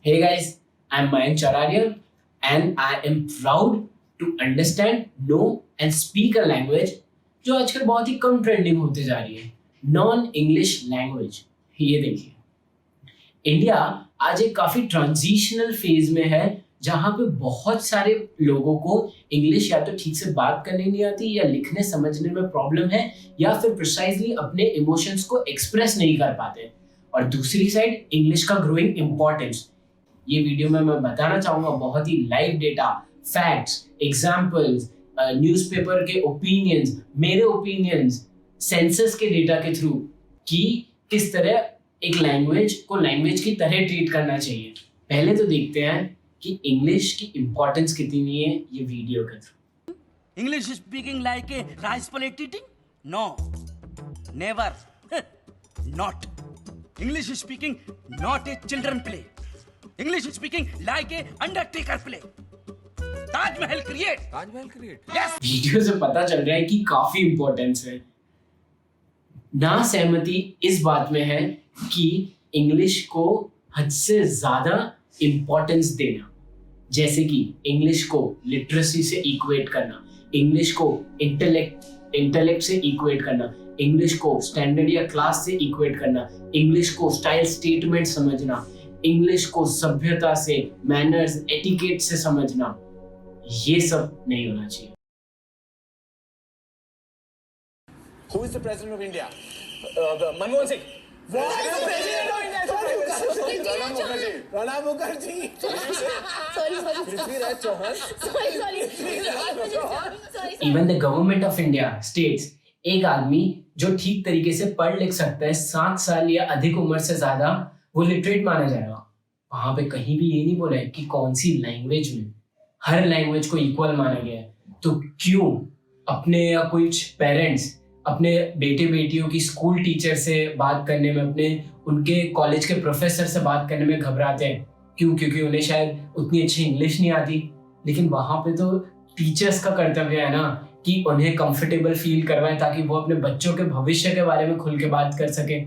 Hey guys, I'm Mayank Chararia and I am proud to understand, know and speak a language जो आजकल बहुत ही कम trending होते जा रही है, नॉन इंग्लिश लैंग्वेज। ये देखिए, इंडिया आज एक काफी ट्रांजिशनल फेज में है जहां पे बहुत सारे लोगों को इंग्लिश या तो ठीक से बात करनी नहीं आती या लिखने समझने में प्रॉब्लम है या फिर प्रिसाइजली अपने इमोशंस को एक्सप्रेस नहीं कर पाते। और दूसरी साइड इंग्लिश का ग्रोइंग इंपॉर्टेंस। ये वीडियो में मैं बताना चाहूंगा बहुत ही live data, facts, examples, newspaper के ओपिनियंस, मेरे ओपिनियंस, सेंसस के डेटा के थ्रू कि किस तरह एक लैंग्वेज को लैंग्वेज की तरह ट्रीट करना चाहिए। पहले तो देखते हैं कि इंग्लिश की इंपॉर्टेंस कितनी है ये वीडियो के through. English speaking like a rice plate eating? No, never, not. English speaking not a children play. English speaking like a undertaker play. Taj Mahal create. Yes. Video से पता चल रहा है कि काफी इंपॉर्टेंस है। ना सहमति इस बात में है कि इंग्लिश को हद से ज्यादा इंपॉर्टेंस देना, जैसे कि इंग्लिश को लिटरेसी से इक्वेट करना, इंग्लिश को इंटेलेक्ट से इक्वेट करना, इंग्लिश को स्टैंडर्ड या क्लास से इक्वेट करना, इंग्लिश को स्टाइल स्टेटमेंट समझना, इंग्लिश को सभ्यता से, मैनर्स, एटिकेट से समझना, ये सब नहीं होना चाहिए। Who is the president of India? Manmohan Singh. What? The president of India. Pranab Mukherjee. Prithviraj Chauhan. Sorry. Even the government of India states एक आदमी जो ठीक तरीके से पढ़ लिख सकता है 7 साल या अधिक उम्र से ज्यादा, वो लिटरेट माना जाएगा। वहां पे कहीं भी ये नहीं बोला है कि कौन सी लैंग्वेज में, हर लैंग्वेज को इक्वल माना गया है। तो क्यों अपने या कुछ पेरेंट्स अपने बेटे बेटियों की स्कूल टीचर से बात करने में, अपने उनके कॉलेज के प्रोफेसर से बात करने में घबराते हैं? क्यों? क्योंकि उन्हें शायद उतनी अच्छी इंग्लिश नहीं आती। लेकिन वहां पे तो टीचर्स का कर्तव्य है ना कि उन्हें कंफर्टेबल फील करवाएं ताकि वो अपने बच्चों के भविष्य के बारे में खुल के बात कर सके।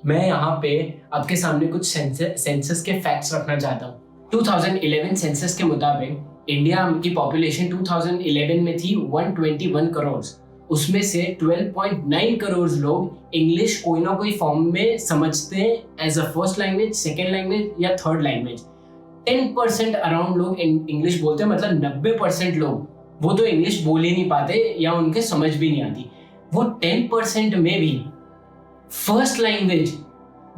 मैं यहाँ पे आपके सामने कुछ सेंसस के फैक्ट्स रखना चाहता हूँ। 2011 सेंसस के मुताबिक इंडिया की पॉपुलेशन 2011 में थी 121 करोड़। उसमें से 12.9 करोड़ लोग इंग्लिश कोई ना कोई फॉर्म में समझते हैं as a first language, second language या थर्ड लैंग्वेज। 10% अराउंड लोग इंग्लिश बोलते हैं, मतलब 90% लोग वो तो इंग्लिश बोल ही नहीं पाते या उनके समझ भी नहीं आती। वो 10% में भी फर्स्ट लैंग्वेज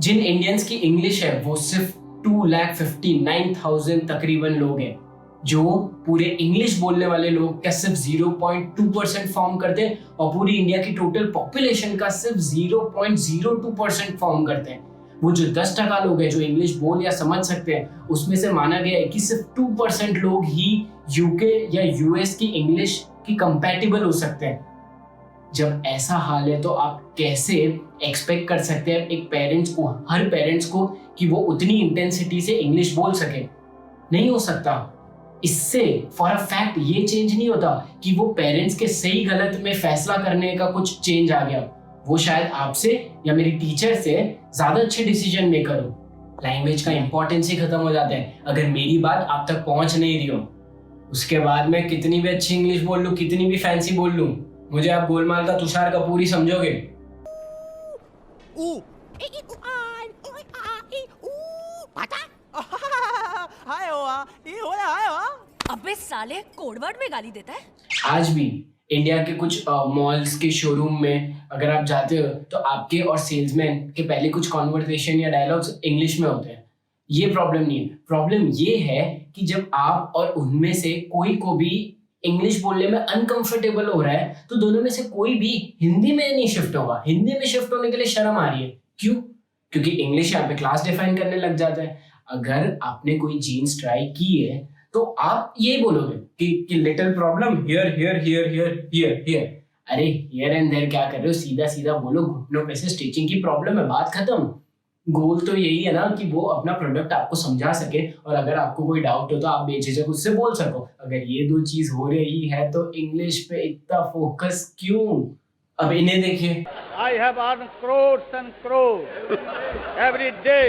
जिन इंडियंस की इंग्लिश है वो सिर्फ 2,59,000 तकरीबन लोग हैं, जो पूरे इंग्लिश बोलने वाले लोग का सिर्फ 0.2% फॉर्म करते हैं और पूरी इंडिया की टोटल पॉपुलेशन का सिर्फ 0.02% फॉर्म करते हैं। वो जो 10% लोग हैं जो इंग्लिश बोल या समझ सकते हैं, उसमें से माना गया है कि सिर्फ 2% लोग ही यूके या यूएस की इंग्लिश की कंपैटिबल हो सकते हैं। जब ऐसा हाल है तो आप कैसे एक्सपेक्ट कर सकते हैं एक पेरेंट्स को, हर पेरेंट्स को, कि वो उतनी इंटेंसिटी से इंग्लिश बोल सके? नहीं हो सकता। इससे फॉर अ फैक्ट ये चेंज नहीं होता कि वो पेरेंट्स के सही गलत में फैसला करने का कुछ चेंज आ गया। वो शायद आपसे या मेरी टीचर से ज्यादा अच्छे डिसीजन मेकर हो। लैंग्वेज का इंपॉर्टेंस ही खत्म हो जाता है अगर मेरी बात आप तक पहुंच नहीं रही हो। उसके बाद मैं कितनी भी अच्छी इंग्लिश बोल लूं, कितनी भी फैंसी बोल लूं, मुझे आप गोलमाल का तुषार कपूर ही समझोगे। अबे साले कोडवर्ड में गाली देता है। आज भी इंडिया के कुछ मॉल्स के शोरूम में अगर आप जाते हो तो आपके और सेल्समैन के पहले कुछ कॉन्वर्सेशन या डायलॉग्स इंग्लिश में होते हैं। ये प्रॉब्लम नहीं है। प्रॉब्लम ये है कि जब आप और उनमें से कोई को भी इंग्लिश बोलने में अनकंफर्टेबल हो रहा है तो दोनों में से कोई भी हिंदी में नहीं शिफ्ट होगा। हिंदी में शिफ्ट होने के लिए शर्म आ रही है। क्यों? क्योंकि इंग्लिश यहाँ पे क्लास डिफाइन करने लग जाता है। अगर आपने कोई जीन्स ट्राई की है तो आप यही बोलोगे कि little problem here here here here here here. अरे हियर एंड देयर क्या कर रहे हो? सीधा सीधा बोलो, घुटनों पे से स्टिचिंग की प्रॉब्लम है, बात खत्म। गोल तो यही है ना कि वो अपना प्रोडक्ट आपको समझा सके और अगर आपको कोई डाउट हो तो आप बेझिझक उससे बोल सको। अगर ये दो चीज हो रही है तो इंग्लिश पे इतना फोकस क्यों? अब इन्हें देखिए। I have earned crores and crores every day,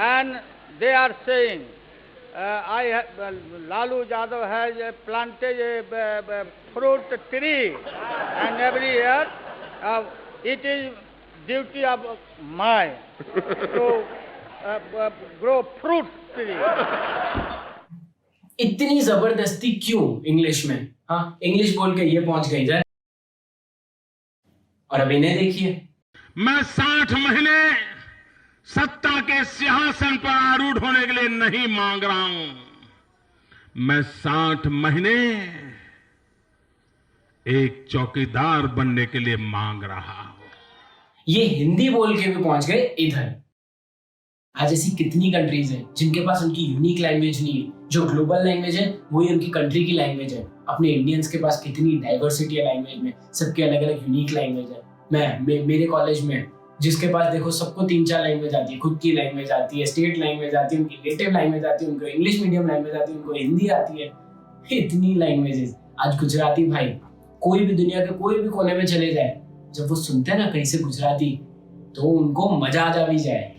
and they are saying, Lalu Yadav has planted a fruit tree, and every year it is duty of mine to grow fruit tree. इतनी जबरदस्ती क्यों English में? हाँ, English बोल के ये पहुंच गई जाए। और अब इन्हें देखिए। मैं 60 महीने सत्ता के सिंहासन पर आरूढ़ होने के लिए नहीं मांग रहा हूं। मैं 60 महीने एक चौकीदार बनने के लिए मांग रहा हूं। ये हिंदी बोल के भी पहुंच गए इधर। आज ऐसी कितनी कंट्रीज हैं जिनके पास उनकी यूनिक लैंग्वेज नहीं है। जो ग्लोबल लैंग्वेज है वही उनकी कंट्री की लैंग्वेज है। अपने इंडियंस के पास कितनी डाइवर्सिटी है लैंग्वेज में, सबके अलग अलग यूनिक लैंग्वेज है। मेरे कॉलेज में जिसके पास देखो सबको 3-4 लैंग्वेज आती है, खुद की लैंग्वेज आती है, स्टेट लैंग्वेज आती है, उनकी नेटिव लैंग्वेज आती है, उनको इंग्लिश मीडियम लैंग्वेज आती है, उनको हिंदी आती है, इतनी लैंग्वेजेस। आज गुजराती भाई कोई भी दुनिया के कोई भी कोने में चले जाए, जब वो सुनते हैं ना कहीं से गुजराती, तो उनको मजा आ जा भी जाए।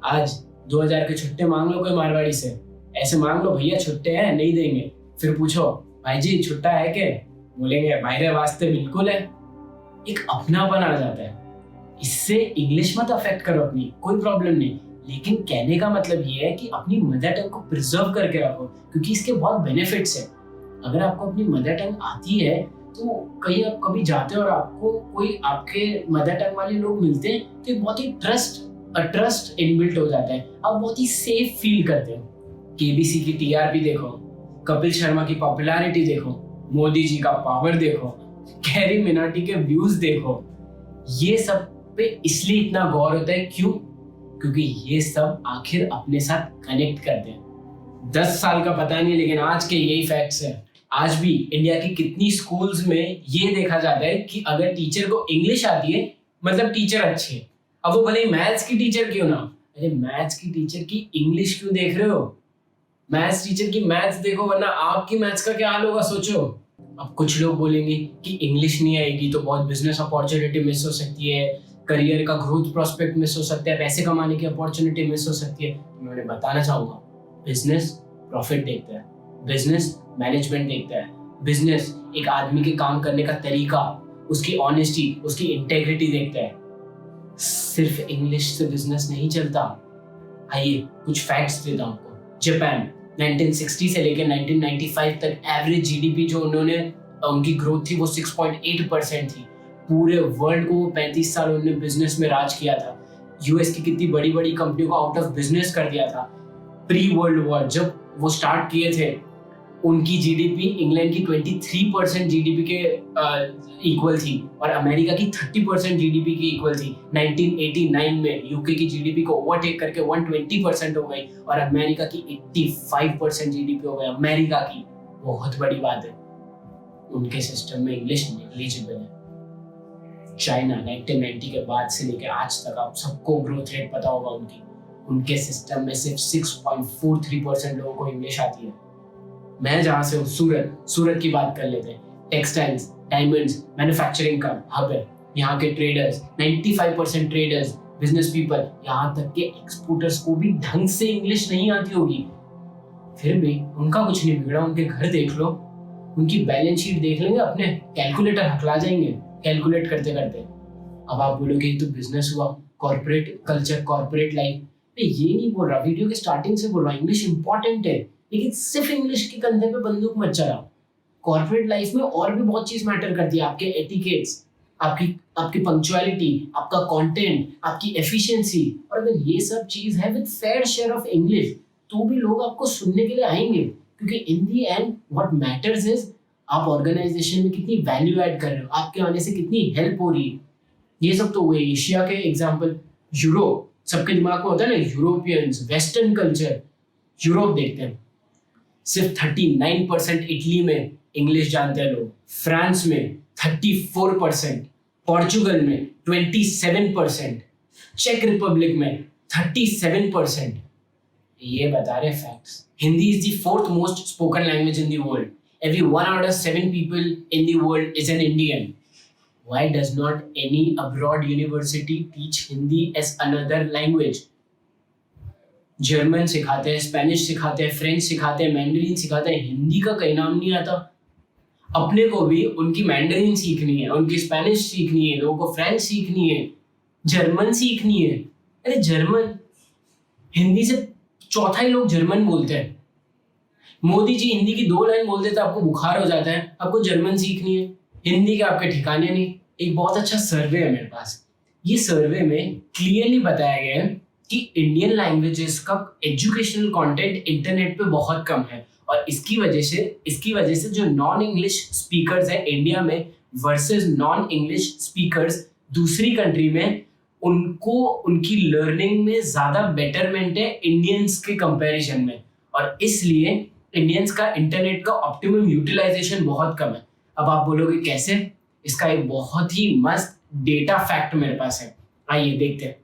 आज 2000 के छुट्टे मांग लो कोई मारवाड़ी से, ऐसे मांग लो भैया छुट्टे हैं, नहीं देंगे। फिर पूछो भाई जी छुट्टा है क्या, बोलेंगे भाई रे वास्ते बिल्कुल है। एक अपनापन आ जाता है। इससे इंग्लिश मत अफेक्ट करो अपनी, कोई प्रॉब्लम नहीं, लेकिन कहने का मतलब ये है कि अपनी मदर टंग को प्रिजर्व करके रखो, क्योंकि इसके बहुत बेनिफिट्स है। अगर आपको अपनी मदर टंग आती है तो कहीं आप कभी जाते हो और आपको कोई आपके मदर टंग वाले लोग मिलते हैं तो बहुत ही ट्रस्ट इनबिल्ट हो जाता है। आप बहुत ही सेफ फील करते हो। केबीसी की टीआरपी देखो, कपिल शर्मा की पॉपुलैरिटी देखो, मोदी जी का पावर देखो, कैरी मिनाटी के व्यूज देखो। ये सब पे इसलिए इतना गौर होता है, क्यों? क्योंकि ये सब आखिर अपने साथ कनेक्ट करते हैं। 10 साल का पता नहीं, लेकिन आज के यही फैक्ट्स हैं। आज भी इंडिया की कितनी स्कूल्स में ये देखा जाता है कि अगर टीचर को इंग्लिश आती है मतलब टीचर अच्छी है। अब वो भले मैथ्स की टीचर क्यों ना, अरे मैथ्स की टीचर की इंग्लिश क्यों देख रहे हो? मैथ्स टीचर की मैथ्स देखो, वरना आपकी मैथ्स का क्या हाल होगा सोचो। अब कुछ लोग बोलेंगे कि इंग्लिश नहीं आएगी तो बहुत बिजनेस अपॉर्चुनिटी मिस हो सकती है, करियर का ग्रोथ प्रोस्पेक्ट मिस हो सकता है, पैसे कमाने की अपॉर्चुनिटी मिस हो सकती है। मैं उन्हें बताना चाहूंगा, बिजनेस प्रॉफिट देखता है, बिजनेस मैनेजमेंट देखता है, बिजनेस एक आदमी के काम करने का तरीका, उसकी ऑनेस्टी, उसकी इंटेग्रिटी देखता है। सिर्फ इंग्लिश से बिजनेस नहीं चलता। आइए कुछ फैक्ट्स देता हूं आपको। जापान 1960 से लेकर 1995 तक एवरेज जीडीपी जो उनकी ग्रोथ थी वो 6.8% थी। पूरे वर्ल्ड को 35 साल उन्होंने बिजनेस में राज किया था। यूएस की कितनी बड़ी बड़ी कंपनियों को आउट ऑफ बिजनेस कर दिया था। प्री वर्ल्ड वॉर जब वो स्टार्ट किए थे, उनकी जीडीपी इंग्लैंड की 23% जीडीपी के इक्वल थी और अमेरिका की 30% जीडीपी की इक्वल थी। 1989 में यूके की जीडीपी को ओवरटेक करके 120% हो गई और अमेरिका की 85% जीडीपी हो गई। अमेरिका की बहुत बड़ी बात है, उनके सिस्टम में इंग्लिश नेग्लिजिबल है। चाइना 1990 के बाद से लेकर आज तक आप सबको ग्रोथ रेट पता होगा उनके सिस्टम में सिर्फ 6.43% लोगों को इंग्लिश आती है। मैं जहां से हूँ सूरत की बात कर लेते हैं। टेक्सटाइल्स, डायमंड्स, मैन्युफैक्चरिंग का हब है। यहाँ के ट्रेडर्स 95% ट्रेडर्स, बिजनेस पीपल, यहाँ तक के एक्सपोर्टर्स को भी ढंग से इंग्लिश नहीं आती होगी, फिर भी उनका कुछ नहीं बिगड़ा। उनके घर देख लो, उनकी बैलेंस शीट देख लेंगे, अपने कैलकुलेटर हकला जाएंगे कैलकुलेट करते करते। अब आप बोलोगे ये तो बिजनेस हुआ, कॉर्पोरेट कल्चर, कॉर्पोरेट लाइफ। मैं ये नहीं बोल रहा, वीडियो के स्टार्टिंग से बोल रहा हूँ इंग्लिश इंपॉर्टेंट है, लेकिन सिर्फ इंग्लिश के कंधे पे बंदूक मत चलाओ। कॉर्पोरेट लाइफ में और भी बहुत चीज मैटर करती है। आपके एटिकेट्स, आपकी पंक्चुअलिटी, आपका कंटेंट, आपकी एफिशिएंसी। और अगर ये सब चीज है with fair share of English, तो भी लोग आपको सुनने के लिए आएंगे, क्योंकि इन दी एंड व्हाट मैटर्स इज आप ऑर्गेनाइजेशन में कितनी वैल्यू ऐड कर रहे हो, आपके आने से कितनी हेल्प हो रही है। ये सब तो हुए एशिया के एग्जाम्पल। यूरोप, सबके दिमाग में होता है ना यूरोपियंस, वेस्टर्न कल्चर। यूरोप देखते हैं, सिर्फ 39% इटली में इंग्लिश जानते हैं लोग, फ्रांस में 34%, पोर्चुगल में 27%, चेक रिपब्लिक में 37%। ये बता रहे facts. Hindi is the 4th most spoken language in the world. Every 1 out of 7 people in the world is an Indian. Why does not any abroad university teach Hindi as another language? German सिखाते हैं, Spanish सिखाते हैं, French सिखाते हैं, Mandarin सिखाते हैं, हिंदी का कहीं नाम नहीं आता। अपने को भी उनकी मैंडरीन सीखनी है, उनकी स्पेनिश सीखनी है, लोगों को फ्रेंच सीखनी है, जर्मन सीखनी है। अरे जर्मन, हिंदी से चौथा ही लोग जर्मन बोलते हैं। मोदी जी हिंदी की 2 लाइन बोल देते आपको बुखार हो जाता है, आपको जर्मन सीखनी है। हिंदी के आपके ठिकाने नहीं। एक बहुत अच्छा सर्वे है मेरे पास। ये सर्वे में क्लियरली बताया गया है कि इंडियन लैंग्वेजेस का एजुकेशनल कंटेंट इंटरनेट पे बहुत कम है, और इसकी वजह से जो नॉन इंग्लिश स्पीकर्स हैं इंडिया में वर्सेस नॉन इंग्लिश स्पीकर्स दूसरी कंट्री में, उनको उनकी लर्निंग में ज़्यादा बेटरमेंट है इंडियंस के कंपैरिजन में, और इसलिए इंडियंस का इंटरनेट का ऑप्टिमम यूटिलाइजेशन बहुत कम है। अब आप बोलोगे कैसे? इसका एक बहुत ही मस्त डेटा फैक्ट मेरे पास है, आइए देखते हैं।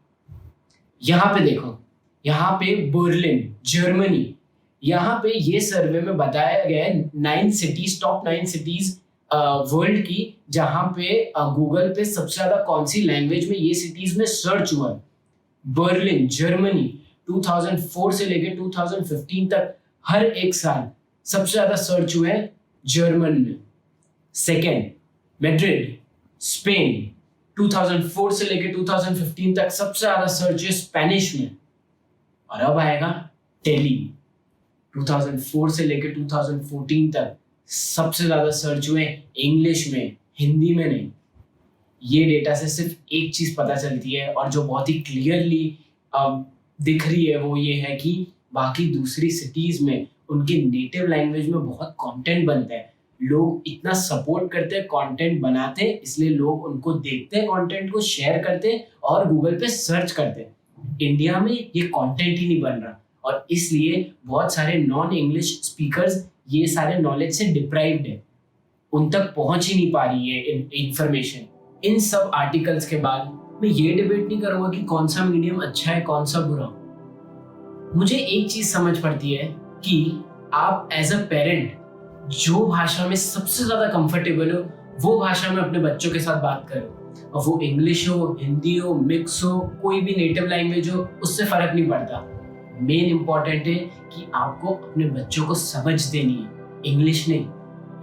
यहाँ पे देखो, यहाँ पे बर्लिन जर्मनी, यहाँ पे ये सर्वे में बताया गया है 9 सिटीज, टॉप 9 सिटीज वर्ल्ड की, जहाँ पे गूगल पे सबसे ज्यादा कौन सी लैंग्वेज में ये सिटीज में सर्च हुआ है। बर्लिन जर्मनी 2004 से लेकर 2015 तक हर एक साल सबसे ज्यादा सर्च हुए हैं जर्मन में। सेकेंड मैड्रिड स्पेन 2004 से लेकर 2015 तक सबसे ज्यादा सर्च है स्पेनिश में। और अब आएगा दिल्ली 2004 से लेकर 2014 तक सबसे ज्यादा सर्च हुए इंग्लिश में, हिंदी में नहीं। ये डेटा से सिर्फ एक चीज पता चलती है, और जो बहुत ही क्लियरली दिख रही है, वो ये है कि बाकी दूसरी सिटीज में उनके नेटिव लैंग्वेज में बहुत कंटेंट बनता है। लोग इतना सपोर्ट करते हैं, कंटेंट बनाते हैं, इसलिए लोग उनको देखते हैं, कंटेंट को शेयर करते हैं और गूगल पे सर्च करते हैं। इंडिया में ये कंटेंट ही नहीं बन रहा, और इसलिए बहुत सारे नॉन इंग्लिश स्पीकर्स ये सारे नॉलेज से डिप्राइव्ड है, उन तक पहुंच ही नहीं पा रही है इंफॉर्मेशन। इन सब आर्टिकल्स के बाद मैं ये डिबेट नहीं करूंगा कि कौन सा मीडियम अच्छा है कौन सा बुरा। मुझे एक चीज समझ पड़ती है कि आप एज अ पेरेंट जो भाषा में सबसे ज्यादा कंफर्टेबल हो वो भाषा में अपने बच्चों के साथ बात करो, और वो इंग्लिश हो, हिंदी हो, मिक्स हो, कोई भी नेटिव लैंग्वेज हो, उससे फर्क नहीं पड़ता। मेन इंपॉर्टेंट है कि आपको अपने बच्चों को समझ देनी है, इंग्लिश नहीं।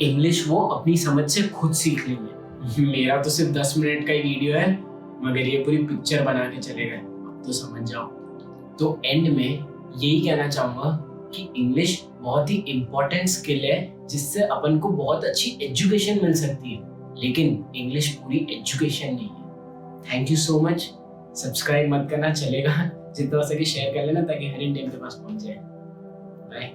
इंग्लिश वो अपनी समझ से खुद सीख लेंगे। मेरा तो सिर्फ 10 मिनट का ही वीडियो है, मगर ये पूरी पिक्चर बना के चले गए, अब तो समझ जाओ। तो एंड में यही कहना चाहूंगा कि इंग्लिश बहुत ही इंपॉर्टेंट स्किल है, जिससे अपन को बहुत अच्छी एजुकेशन मिल सकती है, लेकिन इंग्लिश पूरी एजुकेशन नहीं है। Thank you so much. Subscribe मत करना चलेगा, जितना हो सके शेयर कर लेना ताकि हर इंडियन के पास पहुंच जाए। बाय।